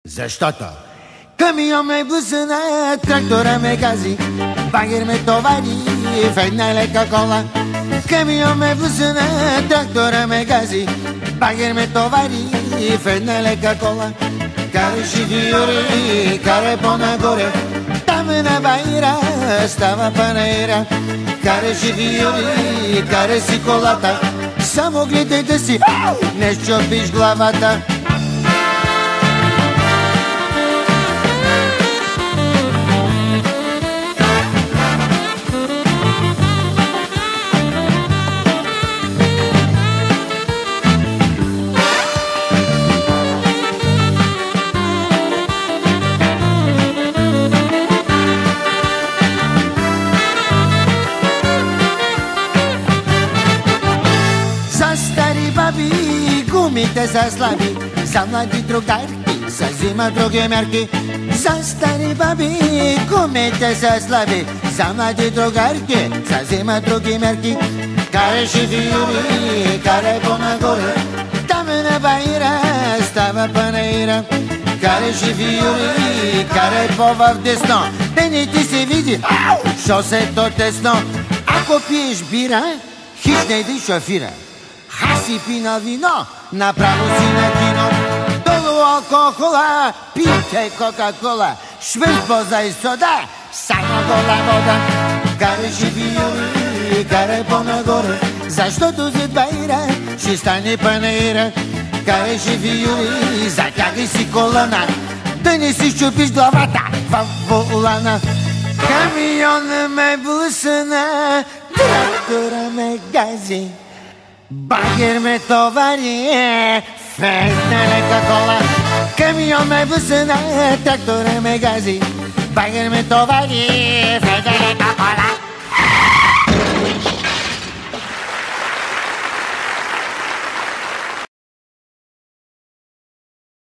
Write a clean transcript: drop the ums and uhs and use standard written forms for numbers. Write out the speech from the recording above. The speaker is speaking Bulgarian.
Защото камион ме блъсна, трактора ме гази, багер ме товари в една лека кола. Камион ме блъсна, трактора ме гази, багер ме товари в една лека кола. Караше виори, карай по-нагоре, там на байра става панаира. Караше виори, карай си колата, само гледай да си не щупиш главата. Гумите са слаби, за млади другарки се взимат други мерки. За стари баби гумите са слаби, за млади другарки се взимат други мерки. Караше виори, карай по-нагоре, там на байра става панаира. Караше виори, карай по-вдесно, да не ти се види шосето тесно. Ако пиеш бира, хищ не иди шофира. Хаси пина вино, направо си на кино. Долу алкохола, пийте кока-кола, швърбоза и сода, само гола вода. Карай виори, карай по-нагоре, защото зад байра ще стане панаира. Карай виори, затягай си колана, да не си щупиш главата в волана. Камион ме блъсна, трактора ме гази, багер ме товари в една лека кола. Камион ме блъсна, трактора ме гази, багер ме товари в една лека кола.